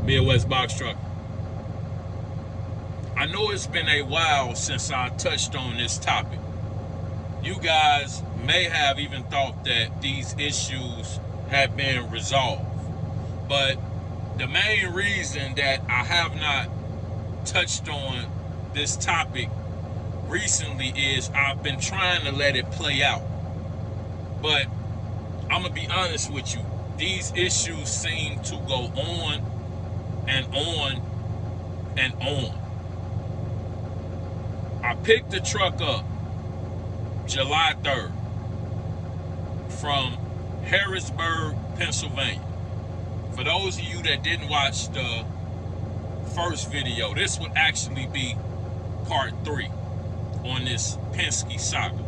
Midwest Box Truck. I know it's been a while since I touched on this topic. You guys may have even thought that these issues have been resolved. But the main reason that I have not touched on this topic recently is I've been trying to let it play out. But I'm going to be honest with you. These issues seem to go on and on and on. I picked the truck up July 3rd from Harrisburg, Pennsylvania. For those of you that didn't watch the first video, this would actually be part 3 on this Penske saga.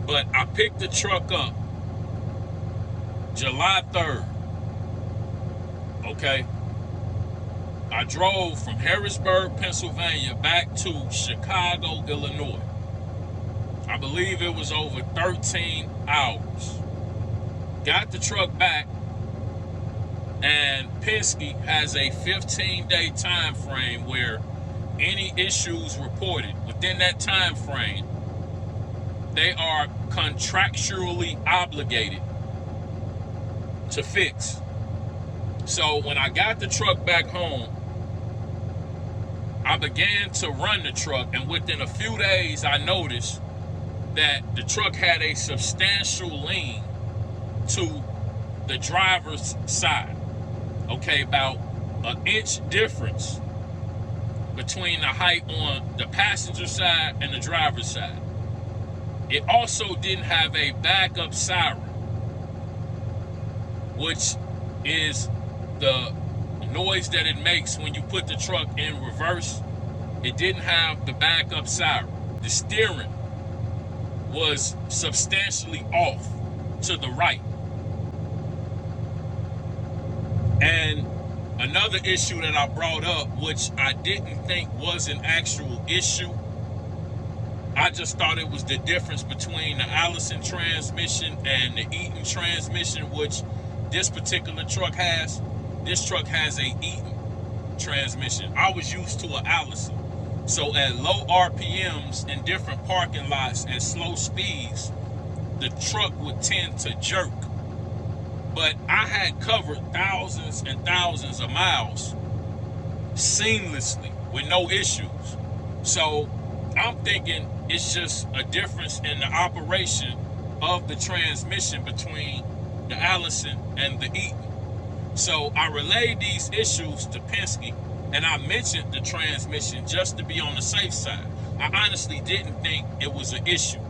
But I picked the truck up July 3rd. Okay. I drove from Harrisburg, Pennsylvania back to Chicago, Illinois. I believe it was over 13 hours. Got the truck back, and Penske has a 15-day time frame where any issues reported within that time frame, they are contractually obligated to fix. So when I got the truck back home, I began to run the truck, and within a few days I noticed that the truck had a substantial lean to the driver's side. Okay, about an inch difference between the height on the passenger side and the driver's side. It also didn't have a backup siren, which is the noise that it makes when you put the truck in reverse. It didn't have the backup siren. The steering was substantially off to the right. And another issue that I brought up, which I didn't think was an actual issue, I just thought it was the difference between the Allison transmission and the Eaton transmission, which this particular truck has. This truck has a Eaton transmission. I was used to an Allison. So at low RPMs in different parking lots at slow speeds, the truck would tend to jerk. But I had covered thousands and thousands of miles seamlessly with no issues. So I'm thinking it's just a difference in the operation of the transmission between the Allison and the Eaton. So I relayed these issues to Penske, and I mentioned the transmission just to be on the safe side. I honestly didn't think it was an issue.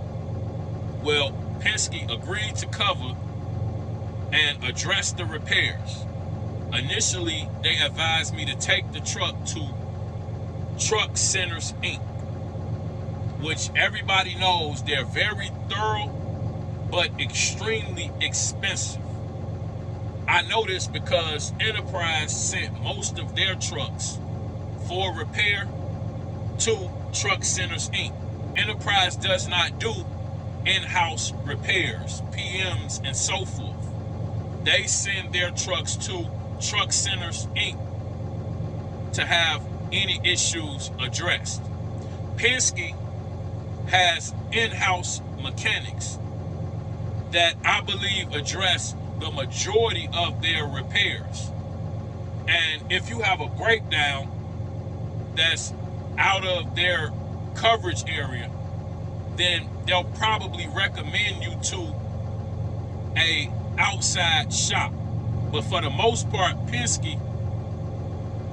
Well, Penske agreed to cover and address the repairs. Initially, they advised me to take the truck to Truck Centers Inc., which everybody knows they're very thorough but extremely expensive. I know this because Enterprise sent most of their trucks for repair to Truck Centers Inc. Enterprise does not do in-house repairs, PMs, and so forth. They send their trucks to Truck Centers Inc. to have any issues addressed. Penske has in-house mechanics that I believe address the majority of their repairs. And if you have a breakdown that's out of their coverage area, then they'll probably recommend you to a outside shop. But for the most part, Penske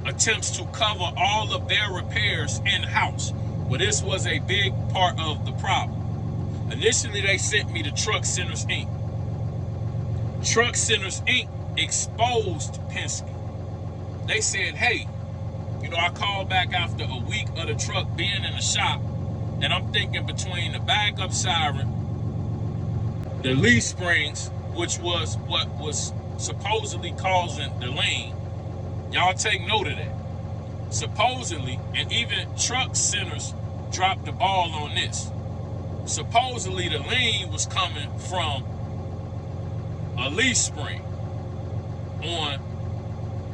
attempts to cover all of their repairs in-house. Well, this was a big part of the problem. Initially, they sent me to Truck Centers Inc. Truck Centers Inc. exposed Penske. They said, hey, I called back after a week of the truck being in the shop, and I'm thinking between the backup siren, the leaf springs, which was what was supposedly causing the lean. Y'all take note of that. Supposedly, and even Truck Centers dropped the ball on this. Supposedly, the lean was coming from a leaf spring on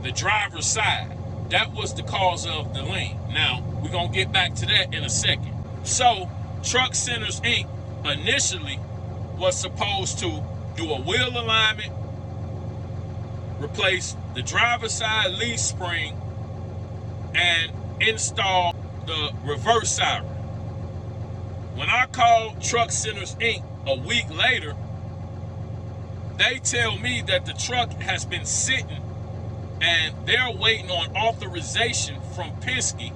the driver's side. That was the cause of the lean. Now, we're going to get back to that in a second. So, Truck Centers, Inc. initially was supposed to do a wheel alignment, replace the driver's side leaf spring, and install the reverse siren. When I called Truck Centers, Inc. a week later, they tell me that the truck has been sitting and they're waiting on authorization from Penske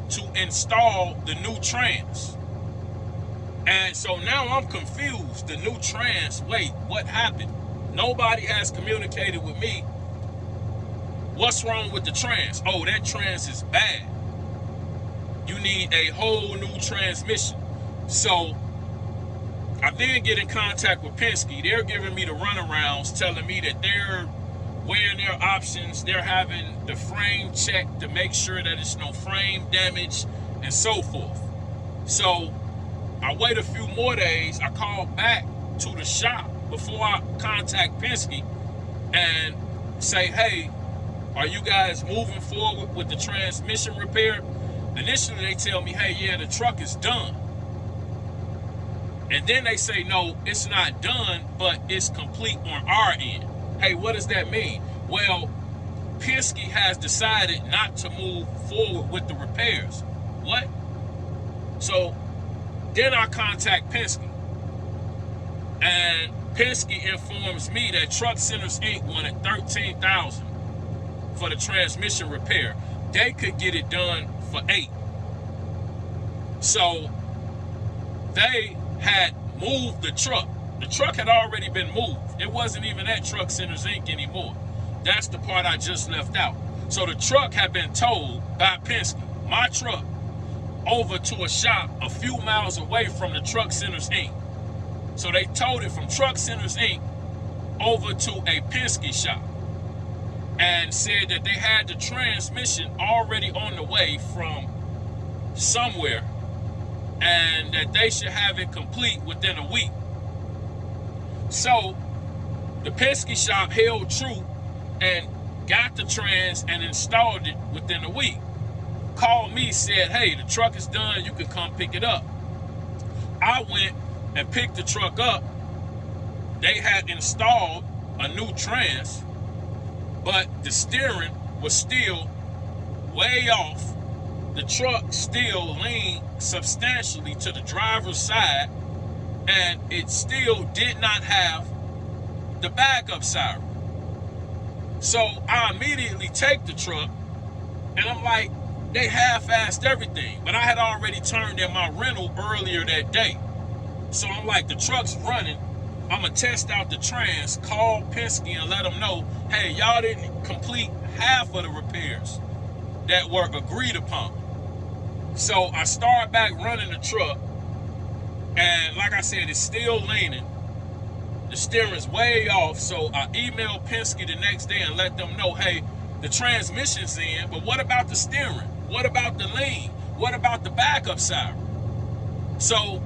to install the new trans. And so now I'm confused. The new trans, wait, what happened? Nobody has communicated with me. What's wrong with the trans? Oh, that trans is bad. You need a whole new transmission. So I then get in contact with Penske. They're giving me the runarounds, telling me that they're weighing their options. They're having the frame checked to make sure that it's no frame damage and so forth. So I wait a few more days. I call back to the shop before I contact Penske and say, hey, are you guys moving forward with the transmission repair? Initially, they tell me, hey, yeah, the truck is done. And then they say, no, it's not done, but it's complete on our end. Hey, what does that mean? Well, Penske has decided not to move forward with the repairs. What? So then I contact Penske. And Penske informs me that Truck Centers, Inc. wanted $13,000 for the transmission repair. They could get it done for $8,000. So they had moved the truck. The truck had already been moved. It wasn't even at Truck Centers, Inc. anymore. That's the part I just left out. So the truck had been towed by Penske, my truck, over to a shop a few miles away from the Truck Centers, Inc. So they towed it from Truck Centers, Inc. over to a Penske shop and said that they had the transmission already on the way from somewhere and that they should have it complete within a week. So the Penske shop held true and got the trans and installed it within a week. Called me, said, hey, the truck is done, you can come pick it up. I went and picked the truck up. They had installed a new trans, but the steering was still way off. The truck still leaned substantially to the driver's side, and it still did not have the backup siren. So I immediately take the truck, and I'm like, they half-assed everything, but I had already turned in my rental earlier that day. So I'm like, the truck's running. I'm going to test out the trans, call Penske and let them know, hey, y'all didn't complete half of the repairs that were agreed upon. So I start back running the truck, and like I said, it's still leaning. The steering's way off, so I emailed Penske the next day and let them know, hey, the transmission's in, but what about the steering? What about the lean? What about the backup siren? So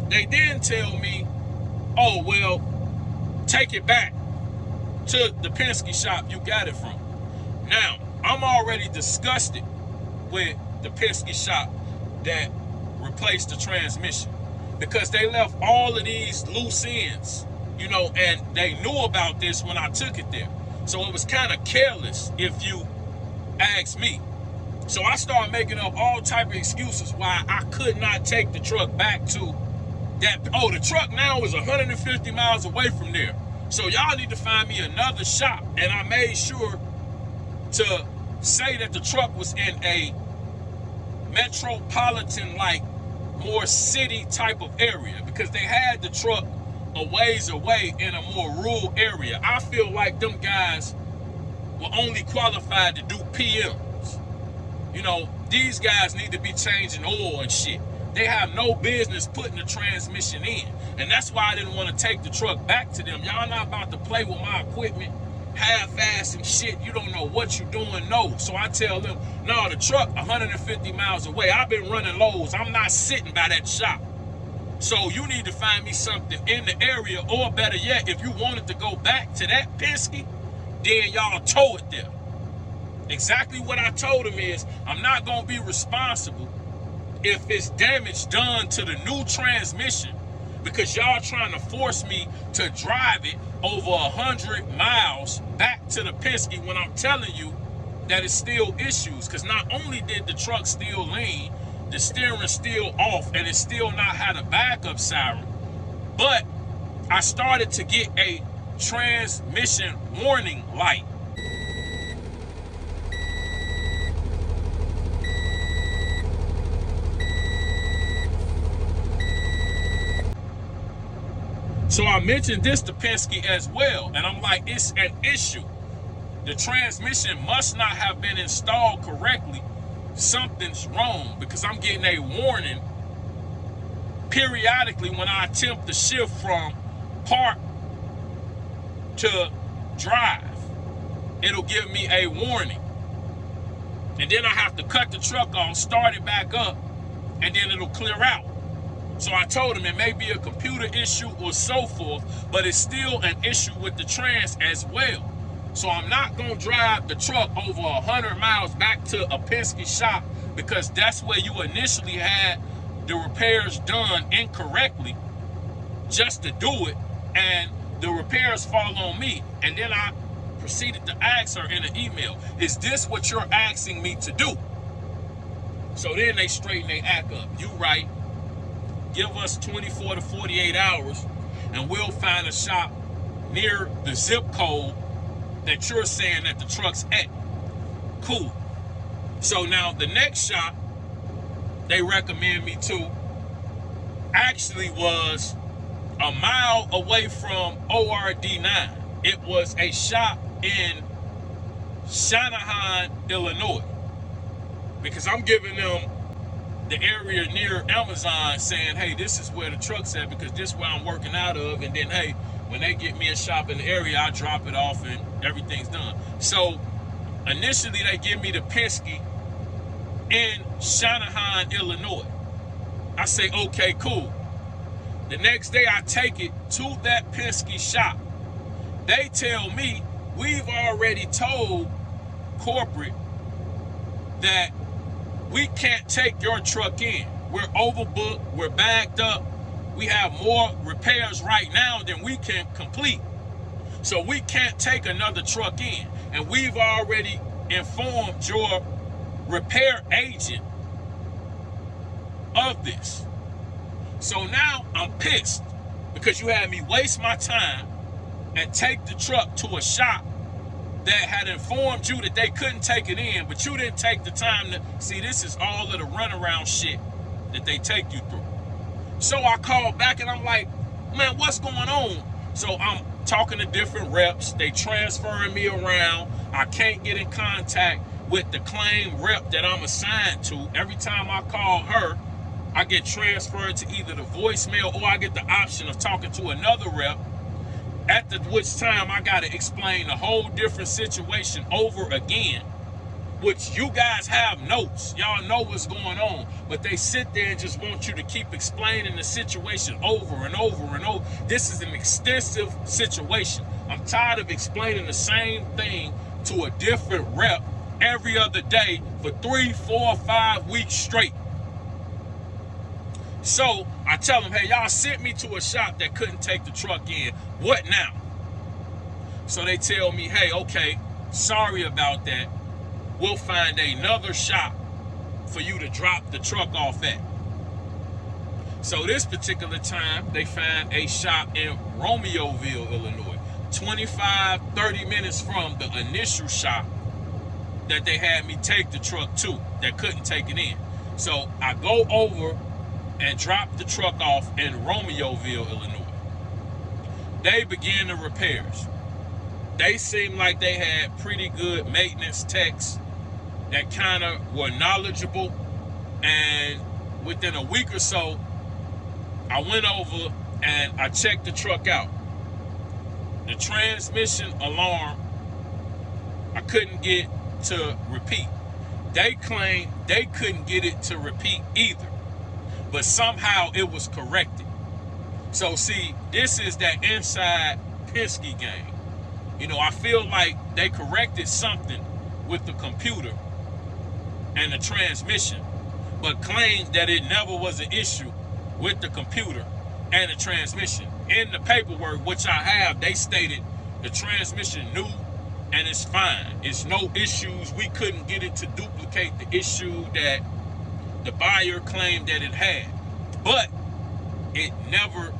they then tell me, oh, well, take it back to the Penske shop you got it from. Now, I'm already disgusted with the Penske shop that replaced the transmission because they left all of these loose ends, you know, and they knew about this when I took it there. So it was kind of careless if you ask me. So I started making up all type of excuses why I could not take the truck back to that. Oh, the truck now is 150 miles away from there. So y'all need to find me another shop. And I made sure to say that the truck was in a metropolitan, like more city type of area, because they had the truck a ways away in a more rural area. I feel like them guys were only qualified to do PMs. You know, these guys need to be changing oil and shit. They have no business putting the transmission in. And that's why I didn't want to take the truck back to them. Y'all not about to play with my equipment half-ass and shit. You don't know what you're doing, no. So I tell them, no, the truck 150 miles away. I've been running lows. I'm not sitting by that shop. So you need to find me something in the area, or better yet, if you wanted to go back to that Penske, then y'all tow it there. Exactly what I told him is, I'm not going to be responsible if it's damage done to the new transmission, because y'all trying to force me to drive it over 100 miles back to the Penske when I'm telling you that it's still issues. Because not only did the truck still lean, the steering still off, and it still not had a backup siren, but I started to get a transmission warning light. So I mentioned this to Penske as well, and I'm like, it's an issue. The transmission must not have been installed correctly. Something's wrong, because I'm getting a warning periodically when I attempt to shift from park to drive. It'll give me a warning. And then I have to cut the truck off, start it back up, and then it'll clear out. So I told him it may be a computer issue or so forth, but it's still an issue with the trans as well. So I'm not going to drive the truck over 100 miles back to a Penske shop, because that's where you initially had the repairs done incorrectly, just to do it, and the repairs fall on me. And then I proceeded to ask her in an email, is this what you're asking me to do? So then they straighten their act up. You right. Give us 24 to 48 hours and we'll find a shop near the zip code that you're saying that the truck's at. Cool. So now the next shop they recommend me to actually was a mile away from ORD9. It was a shop in Shanahan, Illinois, because I'm giving them the area near Amazon saying, hey, this is where the truck's at, because this is where I'm working out of. And then, hey, when they get me a shop in the area, I drop it off and everything's done. So initially they give me the Penske in Shanahan, Illinois. I say, okay, cool. The next day I take it to that Penske shop. They tell me, we've already told corporate that we can't take your truck in. We're overbooked, we're backed up. We have more repairs right now than we can complete. So we can't take another truck in. And we've already informed your repair agent of this. So now I'm pissed, because you had me waste my time and take the truck to a shop that had informed you that they couldn't take it in, but you didn't take the time to see. This is all of the runaround shit that they take you through. So I called back and I'm like, man, what's going on? So I'm talking to different reps. They transferring me around. I can't get in contact with the claim rep that I'm assigned to. Every time I call her, I get transferred to either the voicemail or I get the option of talking to another rep, at which time I got to explain a whole different situation over again, which you guys have notes. Y'all know what's going on, but they sit there and just want you to keep explaining the situation over and over and over. This is an extensive situation. I'm tired of explaining the same thing to a different rep every other day for 3, 4, 5 weeks straight. So I tell them, hey, y'all sent me to a shop that couldn't take the truck in. What now? So they tell me, hey, okay, sorry about that. We'll find another shop for you to drop the truck off at. So this particular time, they find a shop in Romeoville, Illinois, 25, 30 minutes from the initial shop that they had me take the truck to that couldn't take it in. So I go over and drop the truck off in Romeoville, Illinois. They began the repairs. They seemed like they had pretty good maintenance techs that kind of were knowledgeable. And within a week or so, I went over and I checked the truck out. The transmission alarm, I couldn't get to repeat. They claimed they couldn't get it to repeat either, but somehow it was corrected. So see, this is that inside Penske game. You know, I feel like they corrected something with the computer and the transmission, but claimed that it never was an issue with the computer and the transmission. In the paperwork, which I have, they stated the transmission new and it's fine. It's no issues. We couldn't get it to duplicate the issue that the buyer claimed that it had. But it never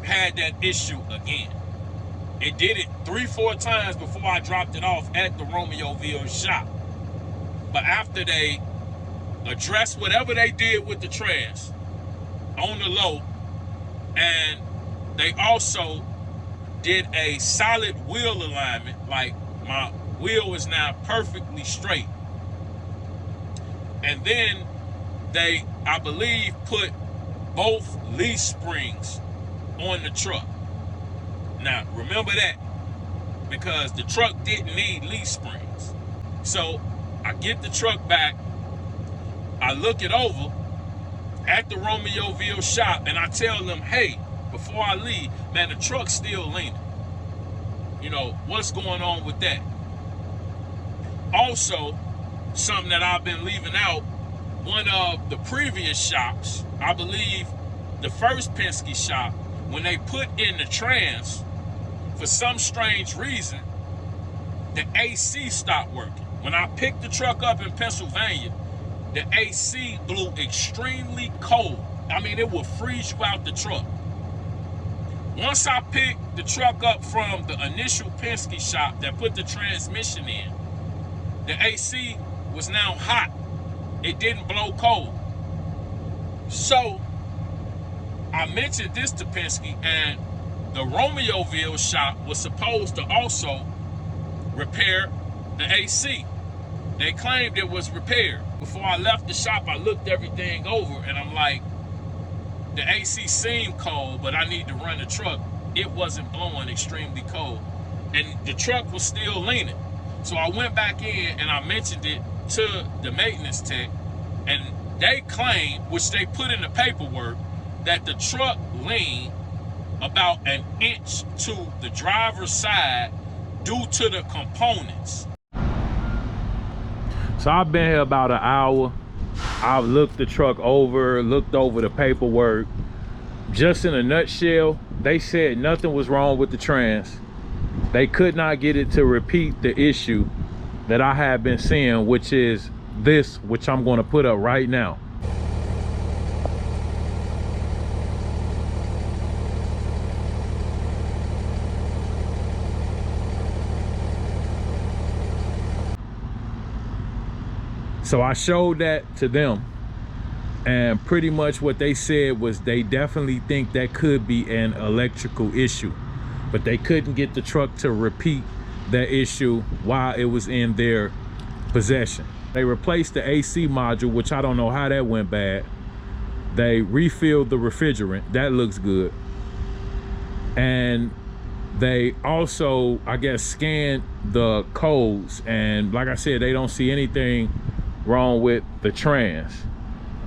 had that issue again. It did it 3-4 times before I dropped it off at the Romeoville shop. But after they addressed whatever they did with the trans on the low, and they also did a solid wheel alignment, like my wheel is now perfectly straight. And then they, I believe, put both leaf springs on the truck. Now, remember that, because the truck didn't need leaf springs. So I get the truck back, I look it over at the Romeoville shop, and I tell them, hey, before I leave, man, the truck's still leaning. You know, what's going on with that? Also, something that I've been leaving out, one of the previous shops, I believe the first Penske shop, when they put in the trans, for some strange reason, the AC stopped working. When I picked the truck up in Pennsylvania, the AC blew extremely cold. I mean, it would freeze you out the truck. Once I picked the truck up from the initial Penske shop that put the transmission in, the AC was now hot. It didn't blow cold. So I mentioned this to Penske, and the Romeoville shop was supposed to also repair the AC. They claimed it was repaired. Before I left the shop, I looked everything over, and I'm like, the AC seemed cold, but I need to run the truck. It wasn't blowing extremely cold, and the truck was still leaning. So I went back in and I mentioned it to the maintenance tech, and they claimed, which they put in the paperwork, that the truck leaned about an inch to the driver's side due to the components. So I've been here about an hour. I've looked the truck over, looked over the paperwork. Just in a nutshell, they said nothing was wrong with the trans. They could not get it to repeat the issue that I have been seeing, which is this, which I'm going to put up right now. So I showed that to them, and pretty much what they said was they definitely think that could be an electrical issue, but they couldn't get the truck to repeat that issue while it was in their possession. They replaced the AC module, which I don't know how that went bad. They refilled the refrigerant. That looks good. And they also, I guess, scanned the codes, and like I said, they don't see anything wrong with the trans.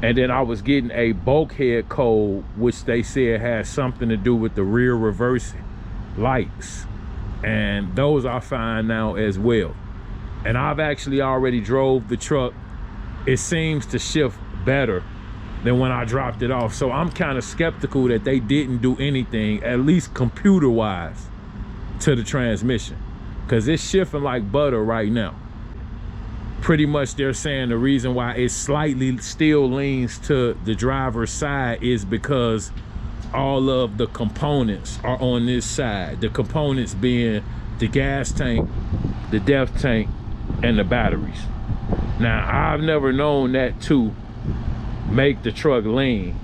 And then I was getting a bulkhead code, which they said has something to do with the rear reverse lights, and those are fine now as well. And I've actually already drove the truck. It seems to shift better than when I dropped it off. So I'm kind of skeptical that they didn't do anything, at least computer wise, to the transmission, because it's shifting like butter right now. Pretty much they're saying the reason why it slightly still leans to the driver's side is because all of the components are on this side. The components being the gas tank, the depth tank, and the batteries. Now, I've never known that to make the truck lean.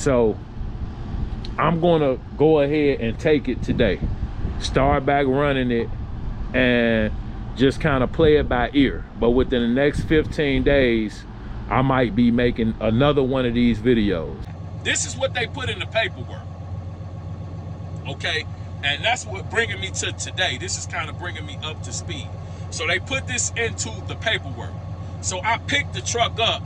So I'm gonna go ahead and take it today, start back running it, and just kind of play it by ear. But within the next 15 days, I might be making another one of these videos. This is what they put in the paperwork, okay? And that's what bringing me to today. This is kind of bringing me up to speed. So they put this into the paperwork. So I picked the truck up,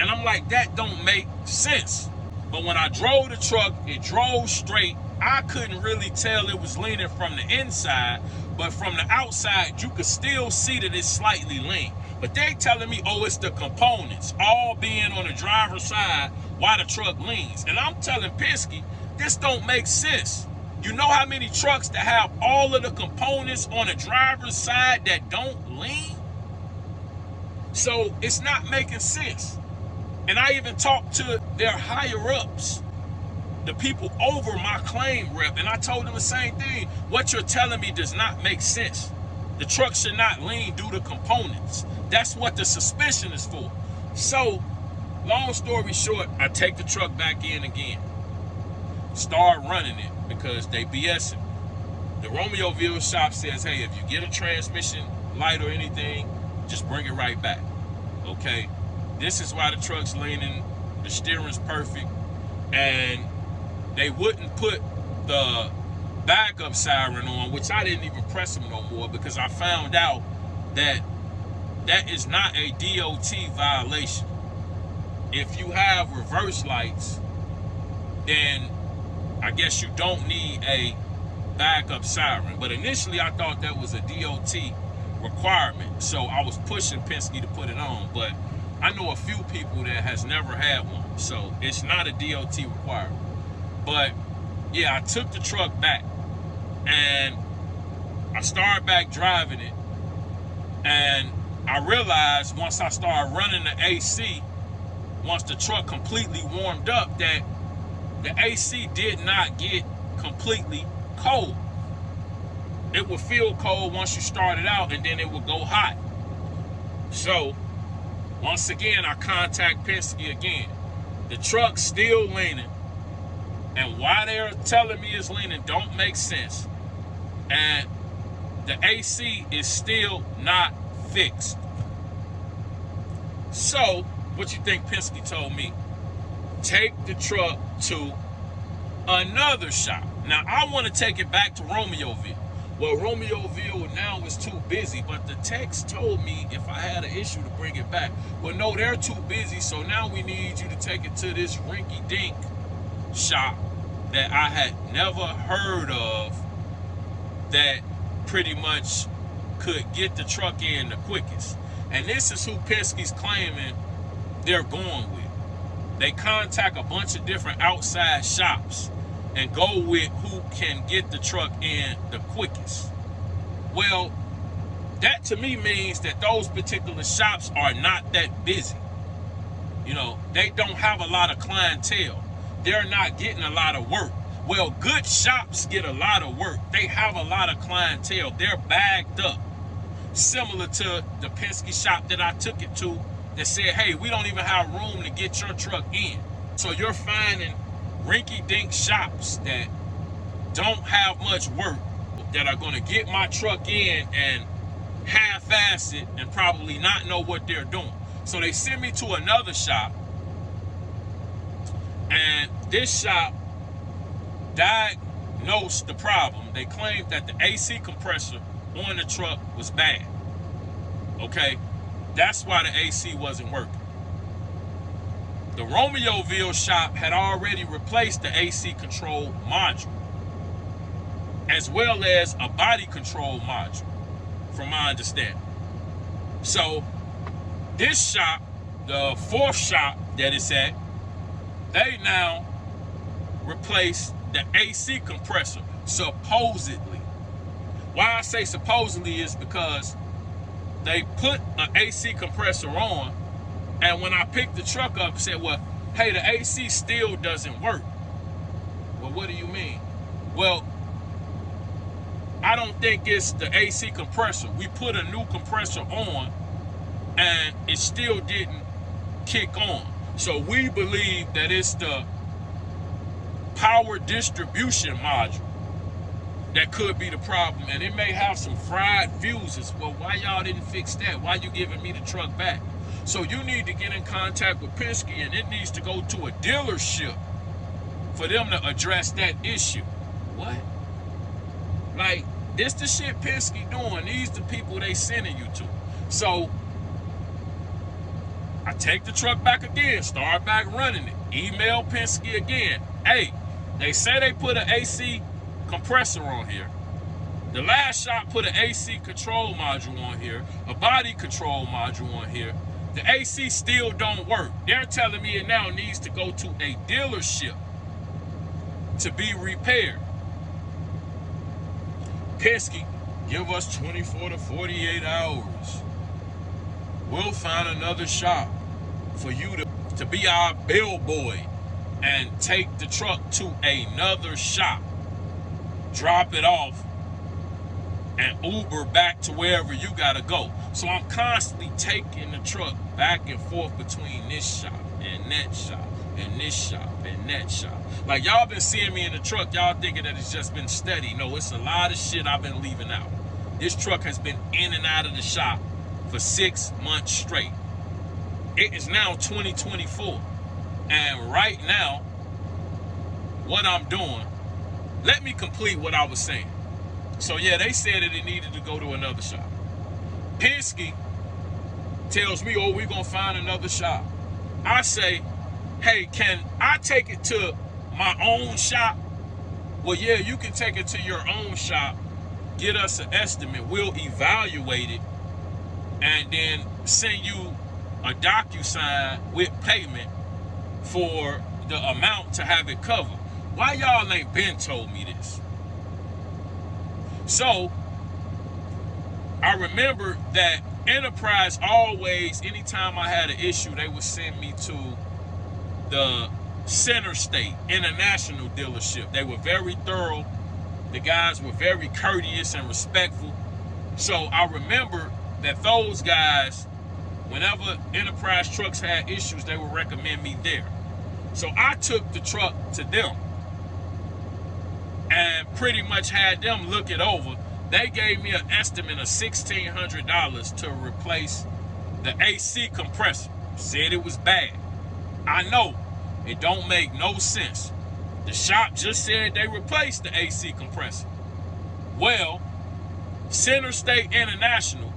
and I'm like, that don't make sense. But when I drove the truck, it drove straight. I couldn't really tell it was leaning from the inside, but from the outside, you could still see that it's slightly lean. But they telling me, oh, it's the components all being on the driver's side while the truck leans. And I'm telling Penske, this don't make sense. You know how many trucks that have all of the components on the driver's side that don't lean? So it's not making sense. And I even talked to their higher ups, the people over my claim rep, and I told them the same thing. What you're telling me does not make sense. The truck should not lean due to components. That's what the suspicion is for. So, long story short, I take the truck back in again. Start running it because they BSing. The Romeoville shop says, hey, if you get a transmission light or anything, just bring it right back. Okay? This is why the truck's leaning, the steering's perfect, and they wouldn't put the backup siren on, which I didn't even press them no more because I found out that that is not a DOT violation. If you have reverse lights, then I guess you don't need a backup siren. But initially I thought that was a DOT requirement, so I was pushing Penske to put it on, but I know a few people that has never had one, so it's not a DOT requirement. But yeah, I took the truck back and I started back driving it, and I realized once I started running the AC, once the truck completely warmed up, that the AC did not get completely cold. It would feel cold once you started out, and then it would go hot. So once again, I contact Penske again. The truck's still leaning, and why they're telling me it's leaning don't make sense. And the AC is still not fixed. So, what you think Penske told me? Take the truck to another shop. Now, I want to take it back to Romeoville. Well, Romeoville now is too busy, but the text told me if I had an issue to bring it back. Well, no, they're too busy, so now we need you to take it to this rinky-dink shop that I had never heard of that pretty much could get the truck in the quickest. And this is who Penske's claiming they're going with. They contact a bunch of different outside shops and go with who can get the truck in the quickest. Well, that to me means that those particular shops are not that busy. You know, they don't have a lot of clientele. They're not getting a lot of work. Well, good shops get a lot of work. They have a lot of clientele. They're bagged up. Similar to the Penske shop that I took it to that said, hey, we don't even have room to get your truck in. So you're finding rinky-dink shops that don't have much work that are going to get my truck in and half-ass it and probably not know what they're doing. So they send me to another shop, and this shop diagnosed the problem. They claimed that the AC compressor on the truck was bad. Okay, that's why the AC wasn't working. The Romeoville shop had already replaced the AC control module, as well as a body control module, from my understanding. So this shop, the fourth shop that it's at, they now replaced the AC compressor, supposedly. Why I say supposedly is because they put an AC compressor on, and when I picked the truck up, said, well, hey, the AC still doesn't work. Well, what do you mean? Well, I don't think it's the AC compressor. We put a new compressor on, and it still didn't kick on. So we believe that it's the power distribution module that could be the problem, and it may have some fried fuses. Well, why y'all didn't fix that? Why you giving me the truck back? So you need to get in contact with Penske, and it needs to go to a dealership for them to address that issue. What? Like, this the shit Penske doing. These the people they sending you to. So I take the truck back again, start back running it, email Penske again. Hey, they say they put an AC compressor on here. The last shop put an AC control module on here, a body control module on here. The AC still don't work. They're telling me it now needs to go to a dealership to be repaired. Penske, give us 24 to 48 hours. We'll find another shop for you to be our bellboy and take the truck to another shop, drop it off, and Uber back to wherever you gotta go. So I'm constantly taking the truck back and forth between this shop and that shop and this shop and that shop. Like, y'all been seeing me in the truck, y'all thinking that it's just been steady. No, it's a lot of shit I've been leaving out. This truck has been in and out of the shop for 6 months straight. It is now 2024. And right now, what I'm doing, let me complete what I was saying. So yeah, they said that it needed to go to another shop. Penske tells me, oh, we're gonna find another shop. I say, hey, can I take it to my own shop? Well, yeah, you can take it to your own shop, get us an estimate, we'll evaluate it, and then send you a DocuSign with payment for the amount to have it covered. Why y'all ain't been told me this? So I remember that Enterprise always, anytime I had an issue, they would send me to the Center State International dealership. They were very thorough. The guys were very courteous and respectful. So I remember that those guys, whenever Enterprise trucks had issues, they would recommend me there. So I took the truck to them and pretty much had them look it over. They gave me an estimate of $1,600 to replace the AC compressor. Said it was bad. I know, it don't make no sense. The shop just said they replaced the AC compressor. Well, Center State International,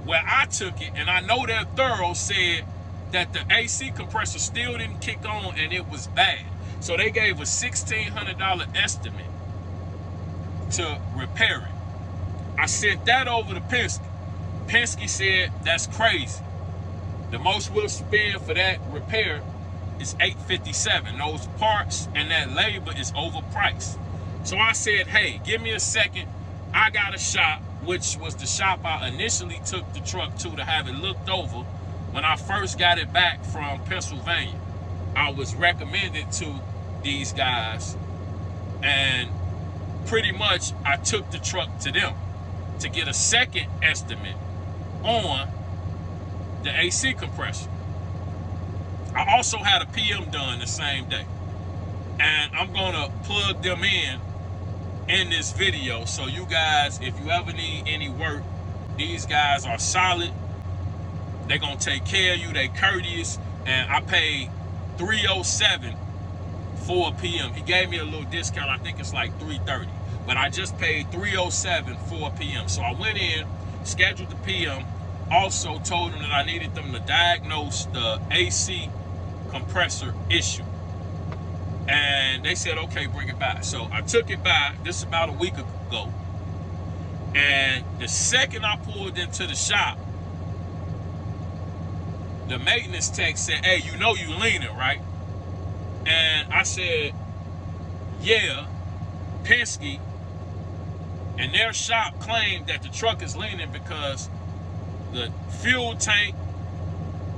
where I took it, and I know they're thorough, said that the AC compressor still didn't kick on and it was bad. So they gave a $1,600 estimate to repair it. I sent that over to Penske. Penske said, that's crazy. The most we'll spend for that repair is $857. Those parts and that labor is overpriced. So I said, hey, give me a second. I got a shop, which was the shop I initially took the truck to have it looked over when I first got it back from Pennsylvania. I was recommended to these guys, and pretty much I took the truck to them to get a second estimate on the AC compressor. I also had a PM done the same day, and I'm gonna plug them in this video. So you guys, if you ever need any work, these guys are solid. They're gonna take care of you. They courteous, and I paid $307 for a PM. He gave me a little discount. I think it's like $330, but I just paid $307 for a PM. So I went in, scheduled the PM, also told them that I needed them to diagnose the AC compressor issue. And they said, okay, bring it by. So I took it by, this is about a week ago. And the second I pulled into the shop, the maintenance tech said, hey, you know you leaning, right? And I said, yeah. Penske and their shop claimed that the truck is leaning because the fuel tank,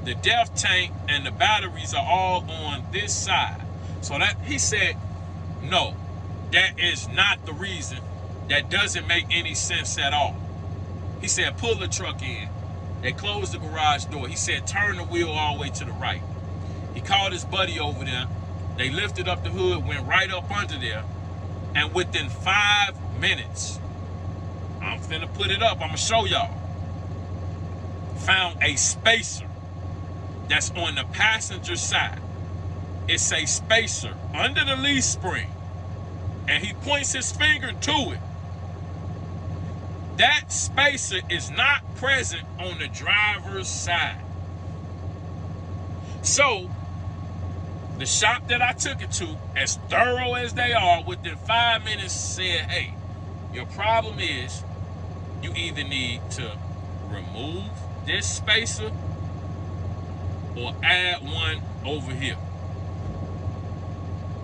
the def tank, and the batteries are all on this side. So that, he said, no, that is not the reason. That doesn't make any sense at all. He said, pull the truck in. They closed the garage door. He said, turn the wheel all the way to the right. He called his buddy over there. They lifted up the hood, went right up under there, and within 5 minutes, I'm finna put it up, I'm gonna show y'all, found a spacer that's on the passenger side. It's a spacer under the leaf spring, and he points his finger to it. That spacer is not present on the driver's side. So, the shop that I took it to, as thorough as they are, within 5 minutes said, hey, your problem is you either need to remove this spacer or add one over here.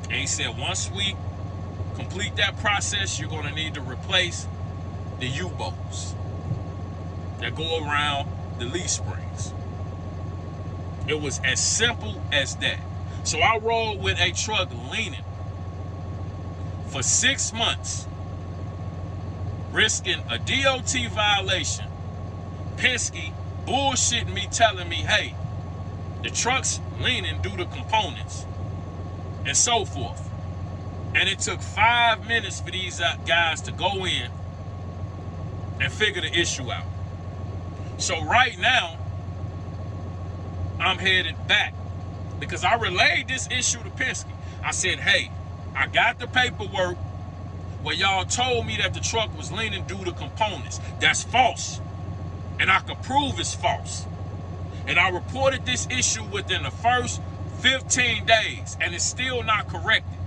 And he said, once we complete that process, you're going to need to replace the U-bolts that go around the leaf springs. It was as simple as that. So I rolled with a truck leaning for 6 months, risking a DOT violation. Penske bullshitting me, telling me, hey, the truck's leaning due to components and so forth. And it took 5 minutes for these guys to go in and figure the issue out. So right now, I'm headed back because I relayed this issue to Penske. I said, hey, I got the paperwork where y'all told me that the truck was leaning due to components. That's false. And I could prove it's false. And I reported this issue within the first 15 days, and it's still not corrected.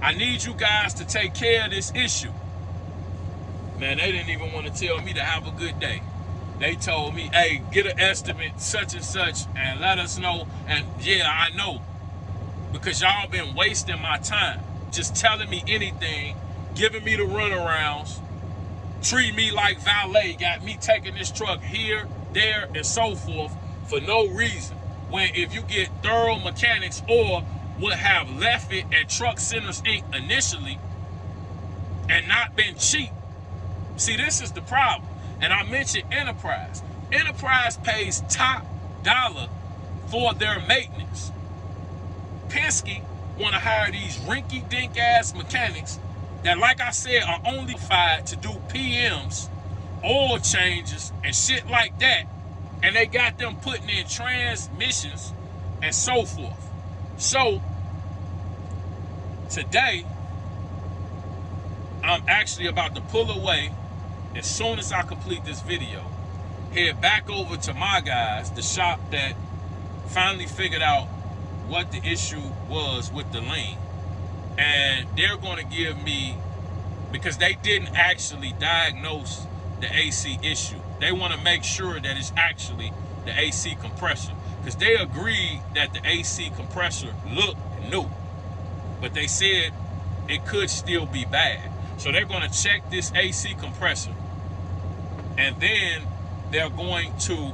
I need you guys to take care of this issue. Man, they didn't even want to tell me to have a good day. They told me, hey, get an estimate, such and such, and let us know. And yeah, I know, because y'all been wasting my time, just telling me anything, giving me the runarounds, treat me like valet, got me taking this truck here, there, and so forth for no reason. When if you get thorough mechanics or would have left it at Truck Centers Inc. initially and not been cheap. See, this is the problem. And I mentioned Enterprise. Enterprise pays top dollar for their maintenance. Penske want to hire these rinky-dink ass mechanics that, like I said, are only qualified to do PMs, oil changes, and shit like that. And they got them putting in transmissions and so forth. So, today, I'm actually about to pull away as soon as I complete this video, head back over to my guys, the shop that finally figured out what the issue was with the lean. And they're going to give me, because they didn't actually diagnose the AC issue. They want to make sure that it's actually the AC compressor, because they agreed that the AC compressor looked new, but they said it could still be bad. So they're going to check this AC compressor, and then they're going to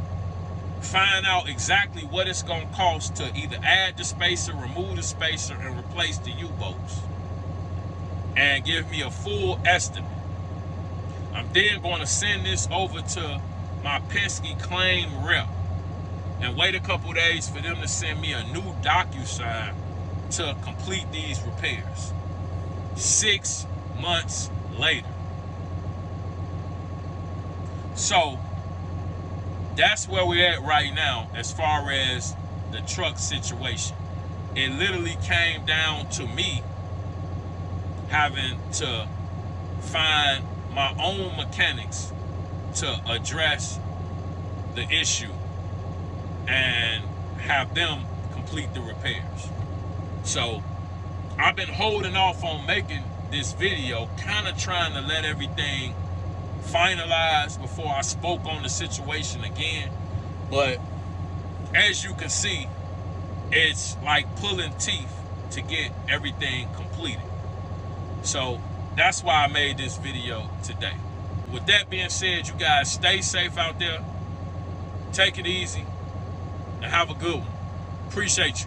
find out exactly what it's going to cost to either add the spacer, remove the spacer, and replace the U-bolts, and give me a full estimate. I'm then going to send this over to my Penske claim rep and wait a couple days for them to send me a new DocuSign to complete these repairs. 6 months later. So that's where we're at right now as far as the truck situation. It literally came down to me having to find my own mechanics to address the issue and have them complete the repairs. So I've been holding off on making this video, kind of trying to let everything finalize before I spoke on the situation again. But as you can see, it's like pulling teeth to get everything completed. So that's why I made this video today. With that being said, you guys stay safe out there, take it easy, and have a good one. Appreciate you.